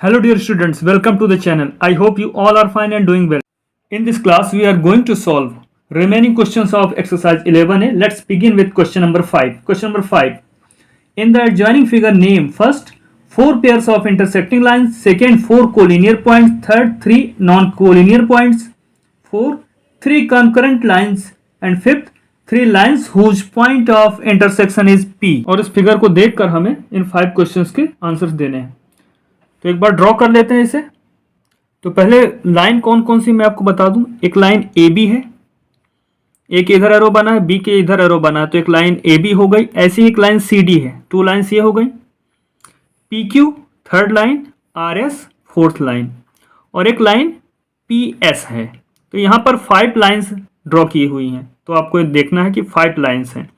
Hello dear students, welcome to the channel. I hope you all are fine and doing well. In this class we are going to solve remaining questions of exercise 11a. Let's begin with question number 5. Question number 5. In the adjoining figure name first 4 pairs of intersecting lines, second 4 collinear points, third 3 non-collinear points, 4 3 concurrent lines and fifth 3 lines whose point of intersection is P. और इस figure को देखकर हमें इन 5 questions के answers देने हैं। तो एक बार ड्रॉ कर लेते हैं इसे। तो पहले लाइन कौन कौन सी मैं आपको बता दूं। एक लाइन ए बी है, एक इधर एरो बना है, बी के इधर एरो बना है, तो एक लाइन ए बी हो गई। ऐसी एक लाइन सी डी है, 2 लाइन्स ये हो गई। P Q third line, R S fourth line और एक लाइन पी एस है। तो यहाँ पर 5 लाइन्स ड्रॉ की हुई हैं। तो आपको देखना है कि 5 लाइन्स हैं।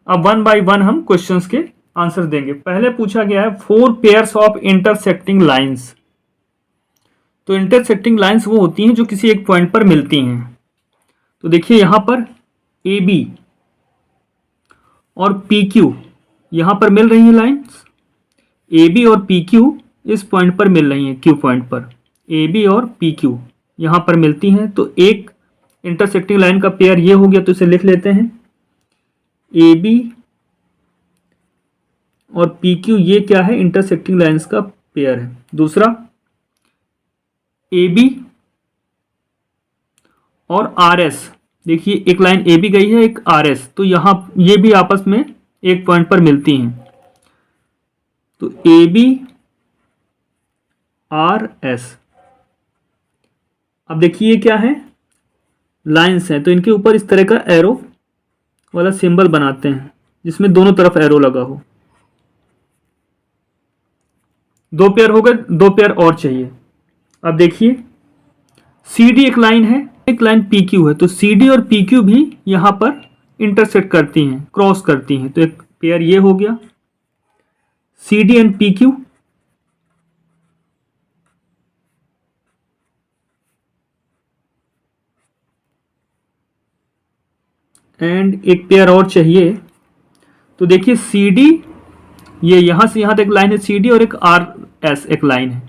अब 1 बाय 1 हम क्वेश्चंस के आंसर देंगे। पहले पूछा गया है 4 पेयर्स ऑफ इंटरसेक्टिंग लाइंस। तो इंटरसेक्टिंग लाइंस वो होती हैं जो किसी एक पॉइंट पर मिलती हैं। तो देखिए यहां पर ए बी और पी क्यू यहां पर मिल रही हैं लाइंस। ए बी और पी क्यू इस पॉइंट पर मिल रही हैं, क्यू पॉइंट पर ए बी और पी क्यू यहां पर मिलती हैं। तो एक इंटरसेक्टिंग लाइन का पेयर ये हो गया, तो इसे लिख लेते हैं ए बी और पी क्यू ये क्या है, इंटरसेक्टिंग लाइंस का पेयर है। दूसरा ए बी और आर एस, देखिए एक लाइन ए बी गई है, एक आर एस, तो यहां ये भी आपस में एक पॉइंट पर मिलती हैं। तो ए बी आर एस। अब देखिए ये क्या है, लाइंस हैं, तो इनके ऊपर इस तरह का एरो वाला सिंबल बनाते हैं जिसमें दोनों तरफ एरो लगा हो। 2 पेयर हो गए, 2 पेयर और चाहिए। अब देखिए सी डी एक लाइन है, एक लाइन पी क्यू है, तो सी डी और पी क्यू भी यहां पर इंटरसेक्ट करती हैं, क्रॉस करती हैं। तो एक पेयर ये हो गया C D and P Q. And एक पेयर और चाहिए। तो देखिए सी डी ये यहां से यहां तक लाइन है सी डी और एक आर एस एक लाइन है,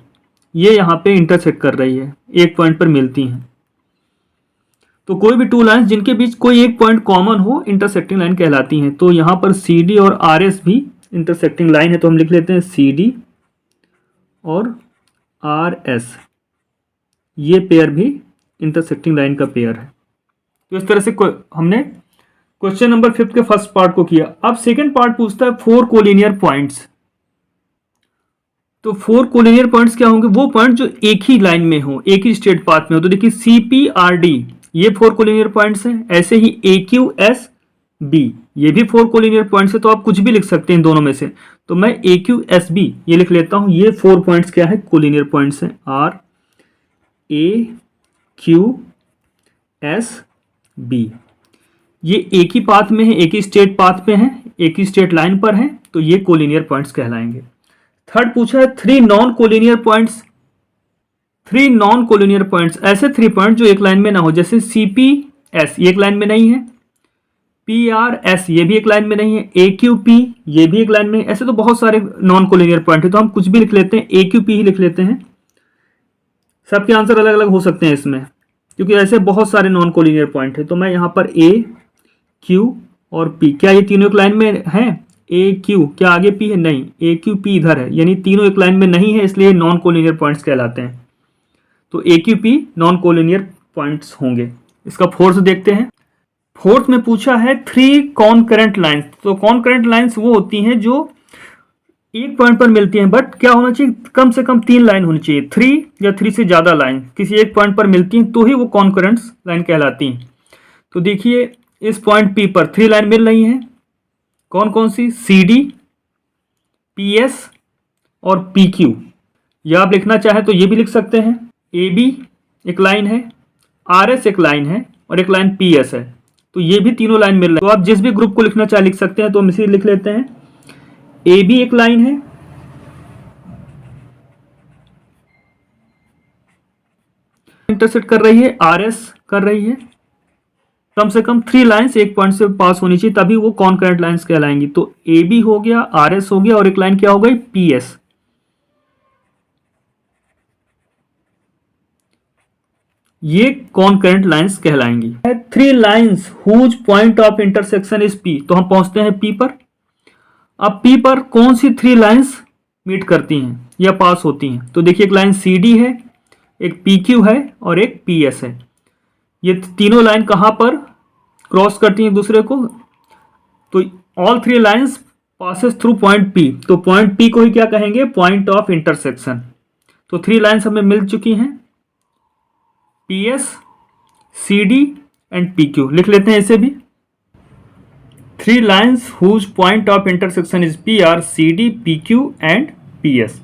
ये यहां पे इंटरसेक्ट कर रही है, एक पॉइंट पर मिलती हैं। तो कोई भी 2 लाइन्स जिनके बीच कोई एक पॉइंट कॉमन हो इंटरसेक्टिंग लाइन कहलाती हैं। तो यहां पर सी डी और आर एस भी इंटरसेक्टिंग लाइन है, तो हम लिख लेते हैं सी डी और आर एस, ये पेयर भी इंटरसेक्टिंग लाइन का पेयर है। तो इस तरह से हमने क्वेश्चन नंबर 5 के फर्स्ट पार्ट को किया। अब सेकंड पार्ट पूछता है 4 कोलिनियर पॉइंट्स। तो 4 कोलिनियर पॉइंट्स क्या होंगे, वो पॉइंट जो एक ही लाइन में हो, एक ही स्ट्रेट पाथ में हो। तो देखिए सी पी आर डी ये 4 कोलिनियर पॉइंट्स हैं। ऐसे ही ए क्यू एस बी ये भी 4 कोलिनियर पॉइंट्स है। तो आप कुछ भी लिख सकते हैं इन दोनों में से। तो मैं ए क्यू एस बी ये लिख लेता हूं, ये 4 पॉइंट्स क्या है, कोलिनियर पॉइंट्स हैं। R A Q S B ये एक ही पाथ में है, एक ही स्ट्रेट पाथ पे हैं, एक ही स्ट्रेट लाइन पर हैं, तो ये कोलिनियर पॉइंट्स कहलाएंगे। थर्ड पूछा है 3 non collinear points. 3 non collinear points, ऐसे 3 पॉइंट जो एक लाइन में ना हो, जैसे सी पी एस ये एक लाइन में नहीं है, पी आर एस ये भी एक लाइन में नहीं है, ए क्यू पी ये भी एक लाइन में नहीं। ऐसे तो बहुत सारे नॉन कोलिनियर पॉइंट है, तो हम कुछ भी लिख लेते हैं, ए क्यू पी ही लिख लेते हैं। सबके आंसर अलग अलग हो सकते हैं इसमें, क्योंकि ऐसे बहुत सारे नॉन कोलिनियर पॉइंट है। तो मैं यहाँ पर ए क्यू और पी, क्या ये तीनों एक लाइन में हैं, ए क्यू क्या आगे पी है, नहीं, ए क्यू पी इधर है, यानी तीनों एक लाइन में नहीं है, इसलिए नॉन कोलिनियर पॉइंट्स कहलाते हैं। तो A Q P non collinear points होंगे। इसका फोर्थ देखते हैं। फोर्थ में पूछा है 3 कॉनकरेंट लाइंस। तो कॉनकरेंट लाइंस वो होती हैं जो एक पॉइंट पर मिलती हैं, बट क्या होना चाहिए, कम से कम 3 लाइन होनी चाहिए। 3 या 3 से ज़्यादा लाइन किसी एक पॉइंट पर मिलती हैं तो ही वो कॉनकरेंट लाइन कहलाती हैं। तो देखिए इस पॉइंट पी पर 3 लाइन मिल रही हैं, कौन कौन सी, सी डी, पी एस और पी क्यू। या आप लिखना चाहे तो ये भी लिख सकते हैं, ए बी एक लाइन है, आर एस एक लाइन है और एक लाइन पी एस है। तो ये भी तीनों लाइन मिल रही है। तो आप जिस भी ग्रुप को लिखना चाहे लिख सकते हैं। तो हम इसे लिख लेते हैं, ए बी एक लाइन है, इंटरसेक्ट कर रही है, आर एस कर रही है, कम से कम 3 लाइन्स एक पॉइंट से पास होनी चाहिए, तभी वो कॉनकरेंट लाइन्स कहलाएंगी। तो ए बी हो गया, आर एस हो गया और एक लाइन क्या हो गई, पी एस। ये कॉन्करेंट लाइंस कहलाएंगी। 3 lines whose point of intersection is P, तो हम पहुंचते हैं P पर। अब P पर कौन सी 3 लाइंस मीट करती हैं या पास होती हैं? तो देखिए, एक लाइन CD है, एक PQ है और एक PS है। ये तीनों लाइन कहाँ पर क्रॉस करती हैं एक दूसरे को? तो all 3 lines passes through point P, तो पॉइंट P को ही क्या कहेंगे? Point of intersection. तो 3 लाइंस हमें मिल चुकी हैं, PS, CD एंड PQ। लिख लेते हैं इसे भी। 3 lines whose point of intersection is P R CD, PQ and PS।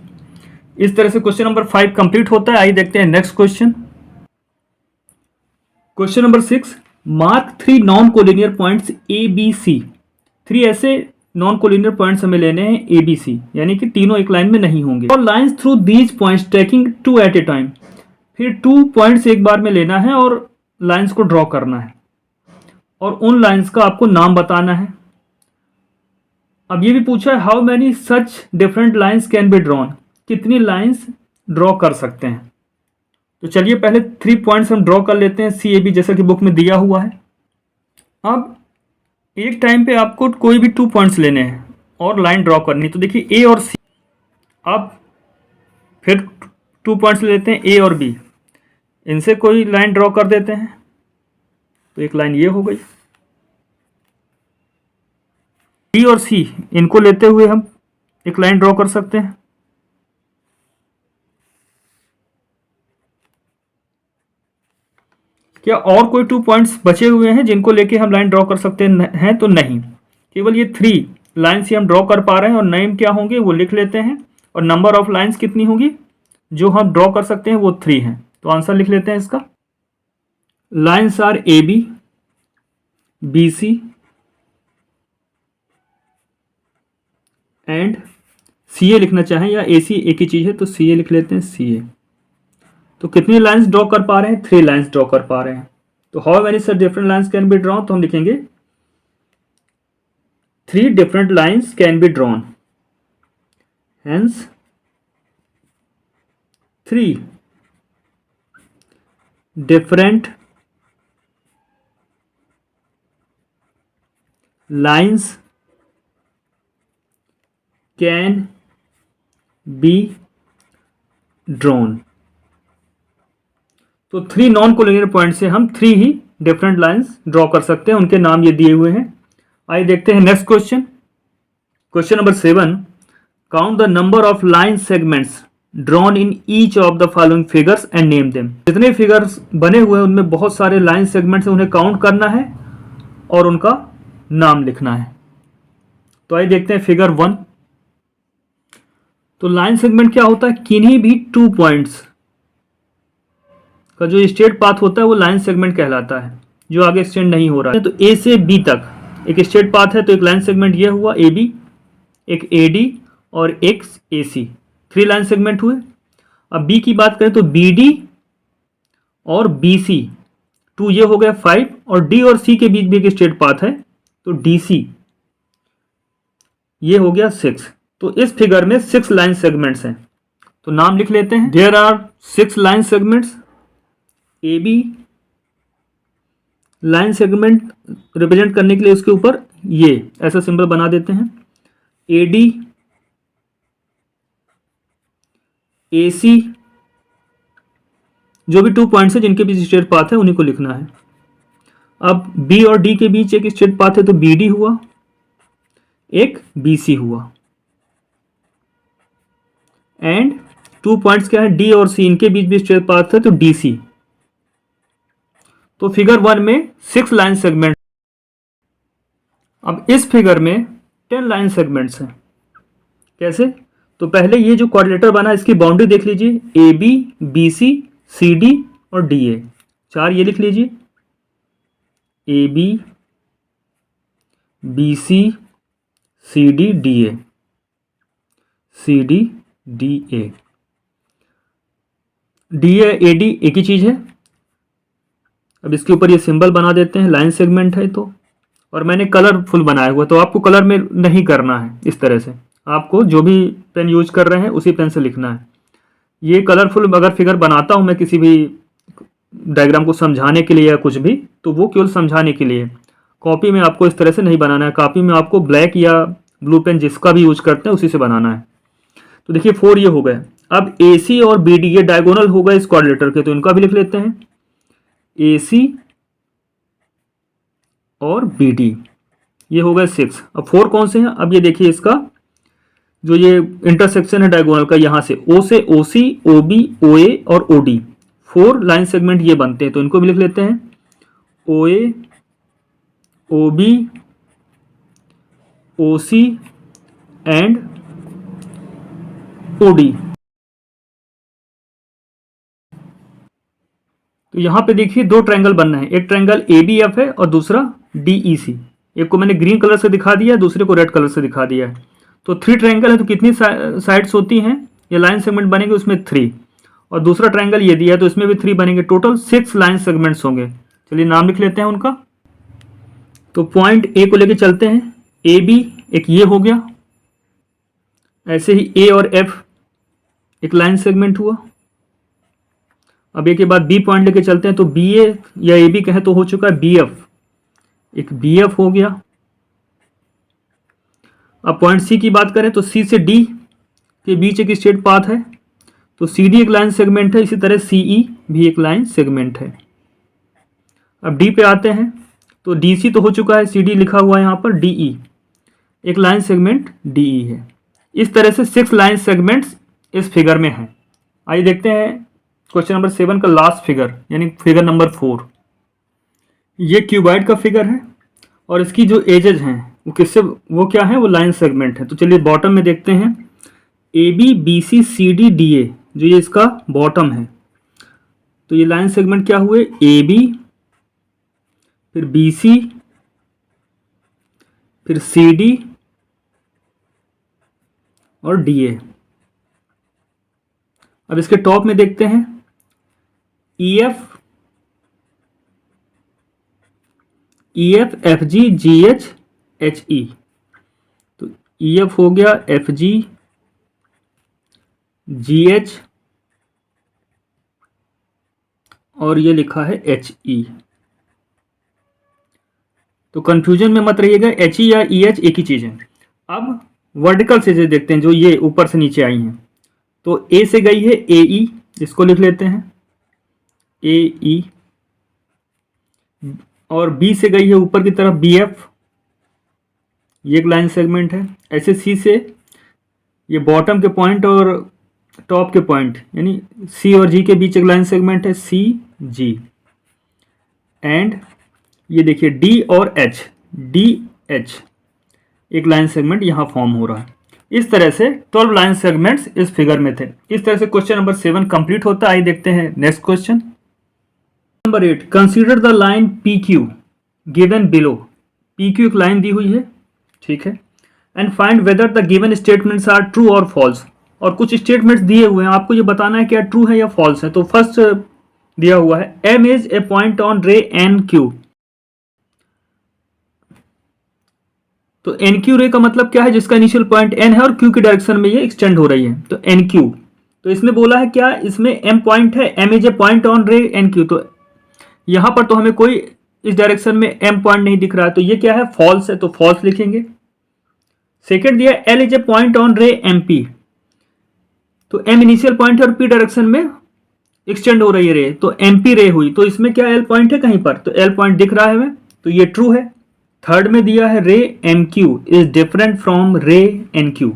इस तरह से क्वेश्चन नंबर 5 कंप्लीट होता है। आइए देखते हैं next question. Question number 6, mark 3 non collinear points ABC। 3 ऐसे नॉन कोलिनियर पॉइंट्स हमें लेने हैं ABC, यानी कि तीनों एक लाइन में नहीं होंगे। और lines through these points taking 2 at a time. फिर 2 पॉइंट्स एक बार में लेना है और लाइंस को ड्रॉ करना है और उन लाइंस का आपको नाम बताना है। अब ये भी पूछा है how many such different lines can be drawn, कितनी लाइंस ड्रॉ कर सकते हैं। तो चलिए पहले 3 पॉइंट्स हम ड्रॉ कर लेते हैं CAB, जैसा कि बुक में दिया हुआ है। अब एक टाइम पे आपको कोई भी 2 पॉइंट्स लेने हैं और लाइन ड्रॉ करनी। तो देखिए A और C। अब फिर 2 पॉइंट्स लेते हैं A और B, इनसे कोई लाइन ड्रॉ कर देते हैं। तो एक लाइन ये हो गई। B और C, इनको लेते हुए हम एक लाइन ड्रॉ कर सकते हैं। क्या और कोई 2 पॉइंट्स बचे हुए हैं जिनको लेके हम लाइन ड्रॉ कर सकते हैं? तो नहीं, केवल ये 3 लाइन्स ही हम ड्रॉ कर पा रहे हैं और नेम क्या होंगे वो लिख लेते हैं। और नंबर ऑफ लाइन्स कितनी होगी जो हम ड्रॉ कर सकते हैं वो 3 हैं। तो आंसर लिख लेते हैं इसका। Lines are AB, BC and CA लिखना चाहें या AC एक ही चीज़ है तो CA लिख लेते हैं CA। तो कितनी लाइंस ड्रॉ कर पा रहे हैं? 3 लाइंस ड्रॉ कर पा रहे हैं। तो how many such different lines can be drawn, तो हम लिखेंगे 3 different lines can be drawn, hence 3 different lines can be drawn. तो 3 नॉन कोलिनियर पॉइंट से हम 3 ही डिफरेंट लाइंस ड्रॉ कर सकते हैं, उनके नाम ये दिए हुए हैं। आइए देखते हैं next question. Question number 7, count the number of line segments drawn in each of the following figures and name them. जितने फिगर्स बने हुए हैं उनमें बहुत सारे लाइन सेगमेंट्स हैं, उन्हें काउंट करना है और उनका नाम लिखना है। तो आइए देखते हैं फिगर 1। तो लाइन सेगमेंट क्या होता है? किन्हीं भी 2 पॉइंट्स का जो स्ट्रेट पाथ होता है वो लाइन सेगमेंट कहलाता है, जो आगे एक्सटेंड नहीं हो रहा है। तो A से B तक एक स्ट्रेट पाथ है, तो एक लाइन सेगमेंट ये हुआ AB, एक AD और एक AC, 3 लाइन सेगमेंट हुए। अब B की बात करें तो BD और BC, 2 ये हो गया 5, और D और C के बीच भी एक स्ट्रेट पाथ है तो DC ये हो गया 6। तो इस फिगर में 6 लाइन सेगमेंट्स हैं, तो नाम लिख लेते हैं। There are 6 line segments. AB line segment represent करने के लिए उसके ऊपर ये ऐसा सिंबल बना देते हैं। AD, AC, जो भी 2 पॉइंट्स हैं जिनके बीच स्ट्रेट पाथ है उन्हीं को लिखना है। अब B और D के बीच एक स्ट्रेट पाथ है तो BD हुआ, एक BC हुआ, एंड 2 पॉइंट्स क्या है? D और C, इनके बीच भी स्ट्रेट पाथ है तो DC। तो फिगर 1 में 6 लाइन सेगमेंट। अब इस फिगर में 10 लाइन सेगमेंट्स हैं। कैसे? तो पहले ये जो क्वाड्रिलेटर बना इसकी बाउंड्री देख लीजिए, AB, BC, CD और DA, 4 ये लिख लीजिए, AB, BC, CD, DA, CD, DA, DA, AD एक ही चीज़ है। अब इसके ऊपर ये सिंबल बना देते हैं, लाइन सेगमेंट है तो, और मैंने कलरफुल बनाया हुआ, तो आपको कलर में नहीं करना है। इस तरह से आपको जो भी पेन यूज कर रहे हैं उसी पेन से लिखना है। ये कलरफुल अगर फिगर बनाता हूँ मैं किसी भी डायग्राम को समझाने के लिए या कुछ भी, तो वो केवल समझाने के लिए। कॉपी में आपको इस तरह से नहीं बनाना है, कॉपी में आपको ब्लैक या ब्लू पेन जिसका भी यूज करते हैं उसी से बनाना है। तो देखिए 4 ये हो गए। अब ए सी और बी डी ये डायगोनल हो गए इस क्वाड्रिलेटरल के, तो इनका भी लिख लेते हैं ए सी और बी डी, ये हो गए 6। अब 4 कौन से हैं? अब ये देखिए इसका जो ये इंटरसेक्शन है डायगोनल का, यहाँ से ओ से ओ सी, ओ बी, ओ ए और ओ डी, 4 लाइन सेगमेंट ये बनते हैं, तो इनको भी लिख लेते हैं O A, O B, O C and O D. तो यहां पे देखिए 2 ट्रायंगल बनना है, एक ट्रायंगल ए बी एफ है और दूसरा डी ई सी। एक को मैंने ग्रीन कलर से दिखा दिया, दूसरे को रेड कलर से दिखा दिया है। तो 3 ट्रायंगल है, तो कितनी साइड्स होती हैं? ये लाइन सेगमेंट बनेंगे उसमें 3, और दूसरा ट्रायंगल ये दिया है तो इसमें भी 3 बनेंगे, टोटल 6 लाइन सेगमेंट्स होंगे। चलिए नाम लिख लेते हैं उनका। तो पॉइंट ए को लेके चलते हैं, ए बी एक ये हो गया, ऐसे ही ए और एफ एक लाइन सेगमेंट हुआ। अब ए के बाद बी पॉइंट लेके चलते हैं, तो बी ए या ए बी कहें तो हो चुका है बी एफ, एक बी एफ हो गया। अब पॉइंट सी की बात करें तो सी से डी के बीच एक स्ट्रेट पाथ है, तो सी डी एक लाइन सेगमेंट है, इसी तरह सी ई भी एक लाइन सेगमेंट है। अब डी पे आते हैं, तो डी सी तो हो चुका है, सी डी लिखा हुआ है यहाँ पर, डी ई एक लाइन सेगमेंट डी ई है। इस तरह से 6 लाइन सेगमेंट्स इस फिगर में हैं। आइए देखते हैं क्वेश्चन नंबर 7 का लास्ट फिगर, यानी फिगर नंबर 4। ये क्यूबॉइड का फिगर है और इसकी जो एजेज हैं वो किससे, वो क्या है? वो लाइन सेगमेंट है। तो चलिए बॉटम में देखते हैं, A B, B C, C D, D A, जो ये इसका बॉटम है, तो ये लाइन सेगमेंट क्या हुए? ए बी, फिर बी सी, फिर सी डी और डी ए। अब इसके टॉप में देखते हैं, E F, E F, F G, जी एच, एच ई। तो ई एफ हो गया, एफ जी, जी एच और ये लिखा है एच ई। तो कंफ्यूजन में मत रहिएगा, एच ई या ई एच एक ही चीज है। अब वर्टिकल से देखते हैं, जो ये ऊपर से नीचे आई हैं, तो ए से गई है ए ई, इसको लिख लेते हैं ए ई, और बी से गई है ऊपर की तरफ बी एफ, ये एक लाइन सेगमेंट है। ऐसे सी से ये बॉटम के पॉइंट और टॉप के पॉइंट, यानी सी और जी के बीच एक लाइन सेगमेंट है, सी जी। एंड ये देखिए डी और एच, डी एच एक लाइन सेगमेंट यहाँ फॉर्म हो रहा है। इस तरह से 12 लाइन सेगमेंट्स इस फिगर में थे। इस तरह से क्वेश्चन नंबर 7 कंप्लीट होता है। आइए देखते हैं next question number 8। Consider the line P Q given below. P Q एक लाइन दी हुई है, ठीक है, and find whether the given statements are true और फॉल्स। और कुछ स्टेटमेंट्स दिए हुए हैं, आपको ये बताना है क्या ट्रू है या फॉल्स है। तो फर्स्ट दिया हुआ है, M is a point on ray N Q. तो एन क्यू रे का मतलब क्या है? जिसका इनिशियल पॉइंट एन है और क्यू की डायरेक्शन में ये एक्सटेंड हो रही है, तो एन क्यू। तो इसमें बोला है क्या? इसमें एम पॉइंट है, M is a point on ray N Q. तो यहां पर तो हमें कोई इस डायरेक्शन में एम पॉइंट नहीं दिख रहा है, तो ये क्या है? फॉल्स है, तो फॉल्स लिखेंगे। सेकेंड दिया L is a point on ray M P. तो एम इनिशियल पॉइंट है और पी डायरेक्शन में एक्सटेंड हो रही है रे, तो एम पी रे हुई। तो इसमें क्या एल पॉइंट है कहीं पर? तो एल पॉइंट दिख रहा है हमें, तो ये ट्रू है। थर्ड में दिया है ray M Q is different from ray N Q.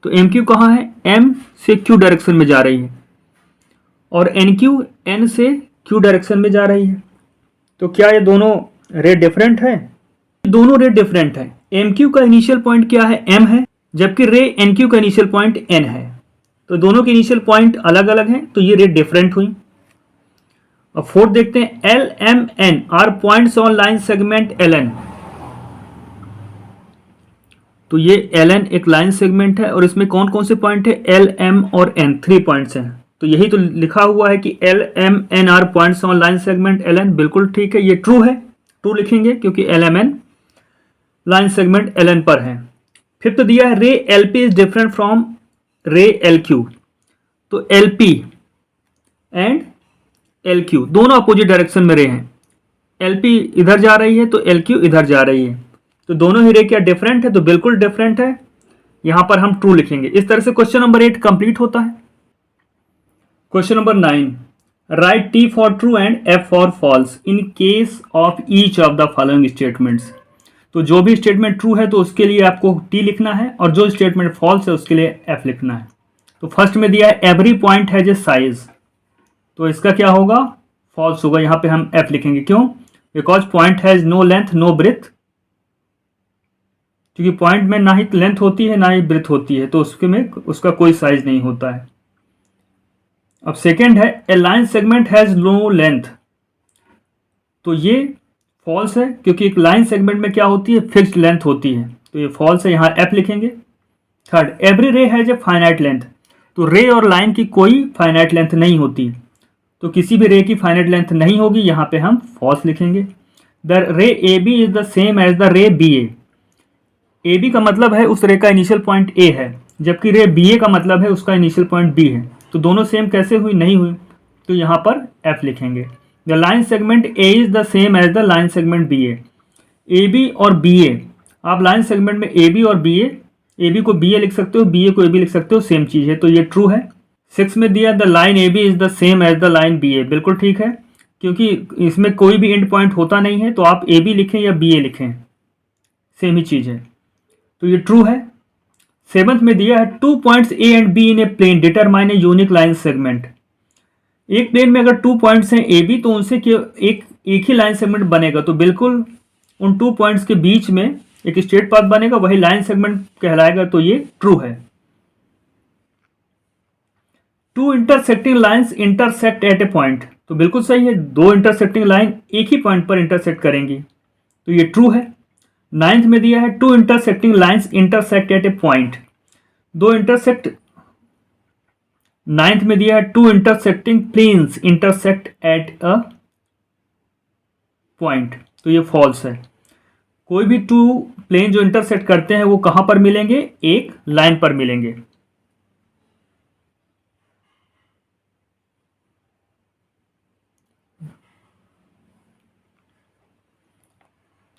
तो एम क्यू कहाँ है? एम से क्यू डायरेक्शन में जा रही है, और एन क्यू एन से क्यू डायरेक्शन में जा रही है। तो क्या ये दोनों रे डिफरेंट है? दोनों रे डिफरेंट है। एम क्यू का इनिशियल पॉइंट क्या है? एम है, जबकि रे एन क्यू का इनिशियल पॉइंट एन है। तो दोनों के इनिशियल पॉइंट अलग अलग हैं, तो ये रे डिफरेंट हुई। अब फोर्थ देखते हैं, L M N are points on line segment L N. तो ये एल एन एक लाइन सेगमेंट है, और इसमें कौन कौन से पॉइंट है? एल एम और एन, 3 पॉइंट्स हैं। तो यही तो लिखा हुआ है कि L M N are points on line segment L N. बिल्कुल ठीक है, ये ट्रू है, ट्रू लिखेंगे क्योंकि L M N line segment L N पर है। फिफ्थ दिया है रे L P is different from रे एल क्यू। तो एल पी एंड LQ, दोनों अपोजिट डायरेक्शन में रे हैं। LP इधर जा रही है तो LQ इधर जा रही है, तो दोनों ही रे क्या डिफरेंट है? तो बिल्कुल डिफरेंट है। यहां पर हम ट्रू लिखेंगे। इस तरह से क्वेश्चन नंबर 8 कंप्लीट होता है। Question number 9, right T for true and F for falls in case of each of the following statements. तो जो भी स्टेटमेंट ट्रू है तो उसके लिए आपको T लिखना है, और जो स्टेटमेंट फॉल्स है उसके लिए F लिखना है। तो फर्स्ट में दिया है every point has a size, तो इसका क्या होगा? फॉल्स होगा। यहां पे हम F लिखेंगे। क्यों? Because point has no length no breadth, क्योंकि पॉइंट में ना ही लेंथ होती है ना ही ब्रेथ होती है, तो उसके में उसका कोई साइज नहीं होता है। अब सेकेंड है a line segment has no length, तो ये फॉल्स है, क्योंकि एक लाइन सेगमेंट में क्या होती है? फिक्स्ड लेंथ होती है, तो ये फॉल्स है। यहाँ F लिखेंगे। थर्ड, एवरी रे हैज ए फाइनाइट लेंथ, तो रे और लाइन की कोई फाइनाइट लेंथ नहीं होती, तो किसी भी रे की फाइनाइट लेंथ नहीं होगी, यहाँ पे हम फॉल्स लिखेंगे। The ray AB is the same as the ray BA, AB का मतलब है उस रे का इनिशियल पॉइंट A है, जबकि रे BA का मतलब है उसका इनिशियल पॉइंट B है, तो दोनों सेम कैसे हुई? नहीं हुई, तो यहाँ पर F लिखेंगे। The line segment A is the same as the line segment BA, AB और BA, आप लाइन सेगमेंट में AB और BA, AB को BA लिख सकते हो, BA को AB लिख सकते हो, सेम चीज़ है, तो ये ट्रू है। 6 में दिया the line AB is the same as the line BA, बिल्कुल ठीक है, क्योंकि इसमें कोई भी एंड पॉइंट होता नहीं है, तो आप AB लिखें या BA लिखें, सेम ही चीज़ है, तो ये ट्रू है। 7th में दिया है 2 points A and B in a plane determine a unique line segment. एक प्लेन में अगर 2 पॉइंट्स हैं AB, तो उनसे एक ही लाइन सेगमेंट बनेगा, तो बिल्कुल उन 2 पॉइंट्स के बीच में एक स्ट्रेट पाथ बनेगा, वही लाइन सेगमेंट कहलाएगा, तो ये ट्रू है। 2 intersecting lines intersect at a point, तो बिल्कुल सही है, 2 इंटरसेक्टिंग लाइन एक ही पॉइंट पर इंटरसेक्ट करेंगी, तो ये ट्रू है। 9th में दिया है 2 intersecting lines intersect at a point, 9th में दिया है 2 intersecting planes intersect at a point, तो ये फॉल्स है। कोई भी 2 प्लेन जो इंटरसेक्ट करते हैं वो कहां पर मिलेंगे? एक लाइन पर मिलेंगे।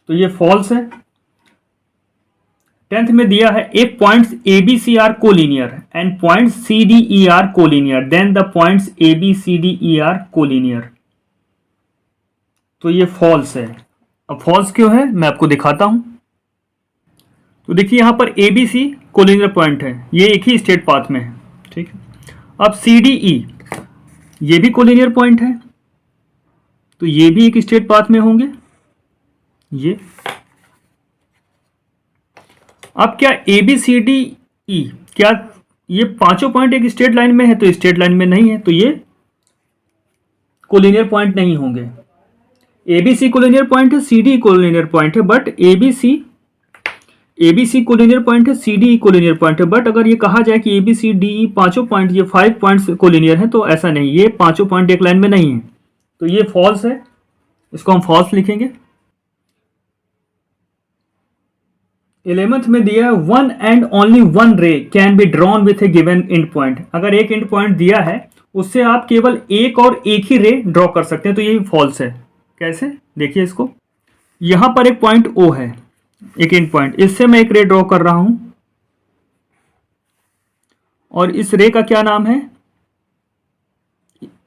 तो ये फॉल्स है। 10th में दिया है if points ABC are collinear and points CDE are collinear then the points ABCDE are collinear, तो ये फॉल्स है। अब फॉल्स क्यों है मैं आपको दिखाता हूं। तो देखिए यहां पर ABC कोलिनियर पॉइंट है, ये एक ही स्ट्रेट पाथ में है, ठीक है। अब CDE ये भी कोलिनियर पॉइंट है, तो ये भी एक स्ट्रेट पाथ में होंगे ये। अब क्या ABCDE क्या ये पांचों पॉइंट एक स्ट्रेट लाइन में है? तो स्ट्रेट लाइन में नहीं है, तो ये कोलिनियर पॉइंट नहीं होंगे। ABC कोलिनियर पॉइंट है, CDE कोलिनियर पॉइंट है, बट ABC कोलिनियर पॉइंट है, CDE कोलिनियर पॉइंट है, बट अगर ये कहा जाए कि ABCDE पांचों पॉइंट ये 5 पॉइंट्स कोलिनियर हैं, तो ऐसा नहीं, ये पांचों पॉइंट एक लाइन में नहीं है, तो ये फॉल्स है, इसको हम फॉल्स लिखेंगे। 11th में दिया है 1 एंड ओनली 1 रे can be drawn with A given and point, अगर एक एंड पॉइंट दिया है उससे आप केवल एक और एक ही रे ड्रॉ कर सकते हैं, तो ये फॉल्स है। कैसे? देखिए इसको, यहां पर एक पॉइंट O है, एक एंड पॉइंट, इससे मैं एक रे ड्रॉ कर रहा हूं, और इस रे का क्या नाम है?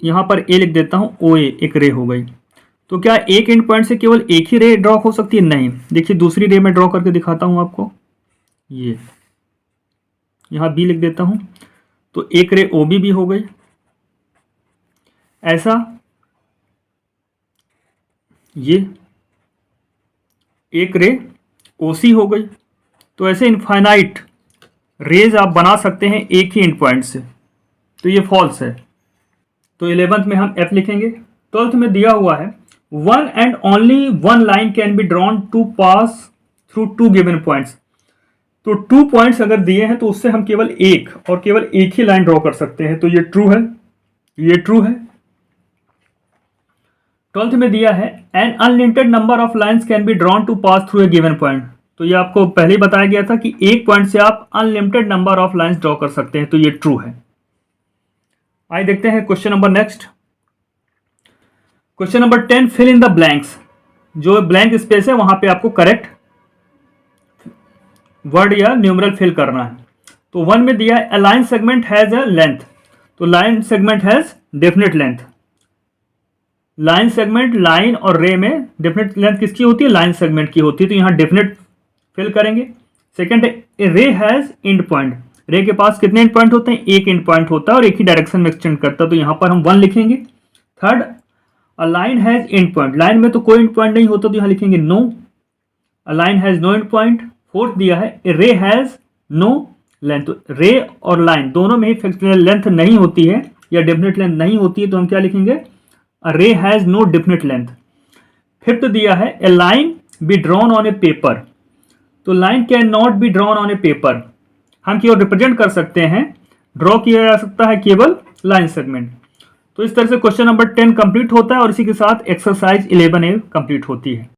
यहां पर A लिख देता हूं, OA एक रे हो गई। तो क्या एक एंड पॉइंट से केवल एक ही रे ड्रॉ हो सकती है? नहीं। देखिए दूसरी रे में ड्रॉ करके दिखाता हूं आपको, ये यहां B लिख देता हूं, तो एक रे OB भी हो गई, ऐसा ये एक रे OC हो गई, तो ऐसे इनफाइनाइट रेज आप बना सकते हैं एक ही एंड पॉइंट से, तो ये फॉल्स है। तो 11th में हम F लिखेंगे। 12th में दिया हुआ है 1 and only 1 line can be drawn to pass through 2 given points, तो 2 पॉइंट्स अगर दिए हैं तो उससे हम केवल एक और केवल एक ही लाइन ड्रॉ कर सकते हैं, तो ये ट्रू है, ये ट्रू है। 12th में दिया है an unlimited number of lines can be drawn to pass through a given point, तो ये आपको पहले ही बताया गया था कि एक पॉइंट से आप unlimited number of lines draw कर सकते हैं, तो ये ट्रू है। आइए देखते हैं question number next. Question number 10, fill in the blanks. जो ब्लैंक स्पेस है वहां पे आपको करेक्ट वर्ड या न्यूमरल फिल करना है। तो 1 में दिया है, a line segment has a length. तो line segment has definite length. Line segment, line और रे में डेफिनेट लेंथ किसकी होती है? लाइन सेगमेंट की होती है, तो यहां डेफिनेट फिल करेंगे। सेकंड है, रे हैज एंड पॉइंट। रे के पास कितने एंड पॉइंट होते हैं? एक एंड पॉइंट होता है और एक ही डायरेक्शन में एक्सटेंड करता है, तो यहां पर हम 1 लिखेंगे। Third, a line has and point. Line में तो कोई एंड पॉइंट नहीं होता, तो यहां लिखेंगे no. A line has no end point. Fourth दिया है, ए रे हैज नो लेंथ। तो रे और लाइन दोनों में ही फिक्स्ड लेंथ नहीं होती है या डेफिनेट लेंथ नहीं होती है, तो हम क्या लिखेंगे? A ray has no definite length. Fifth दिया है, a line be drawn on a paper. तो line can not be drawn on a paper. हम केवल रिप्रेजेंट कर सकते हैं, ड्रॉ किया जा सकता है केवल लाइन सेगमेंट। तो इस तरह से क्वेश्चन नंबर 10 कंप्लीट होता है और इसी के साथ एक्सरसाइज 11A कंप्लीट होती है।